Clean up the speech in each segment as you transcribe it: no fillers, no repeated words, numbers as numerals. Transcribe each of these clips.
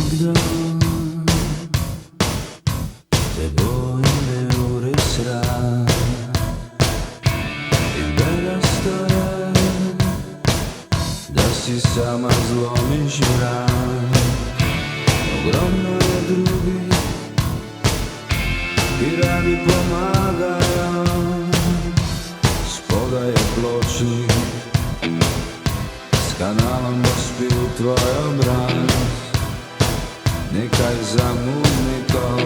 nikdo tebou neuris rád. I beda stoje, da si sama zlomiš vrat. Ogromno je drugih i radi pomagaju. Spoda je pločnik s kanalom dospiju tvoj obraz. Nekaj zamudnikov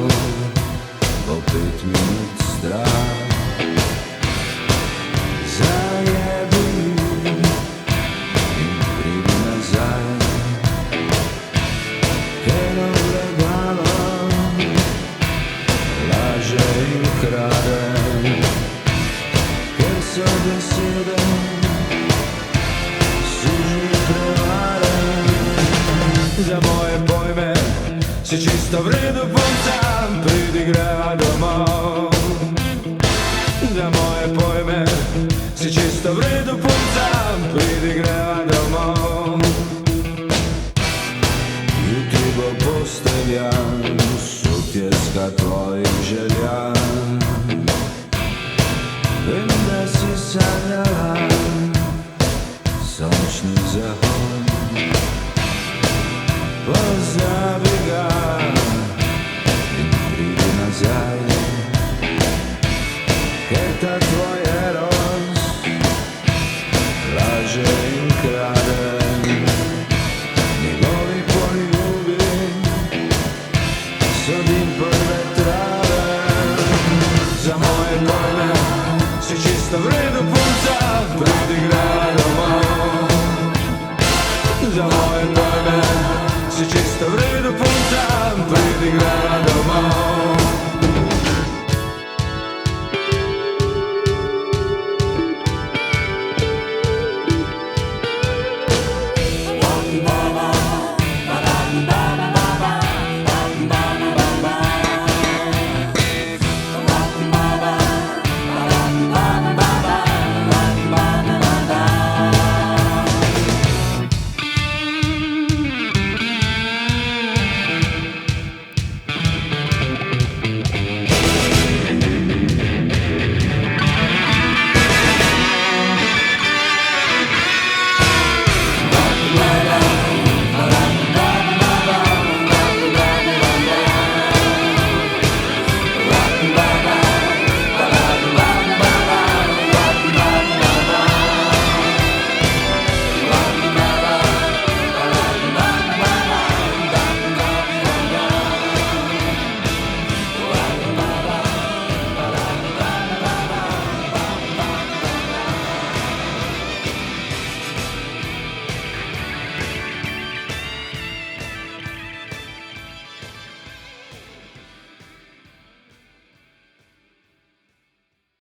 po 5 minut strah. Zajebi in pridi nazaj, ker ogledalo laže in krade, ker so besede sužnji prevare. Za moje pojme si čisto v redu, punca, pridi greva domov. Za moje pojme si čisto v redu, punca, pridi greva domov. Jutri bo posteljan sutjeska tvojih želja. Vem da si sanjala sončni zahod. Pozabi ga in pridi nazaj, ker ta tvoj eros laže in krade. Njegovi poljubi so dim prve trave. Za moje pojme si čisto v redu, punca, pridi greva domov. Za moje pojme si čisto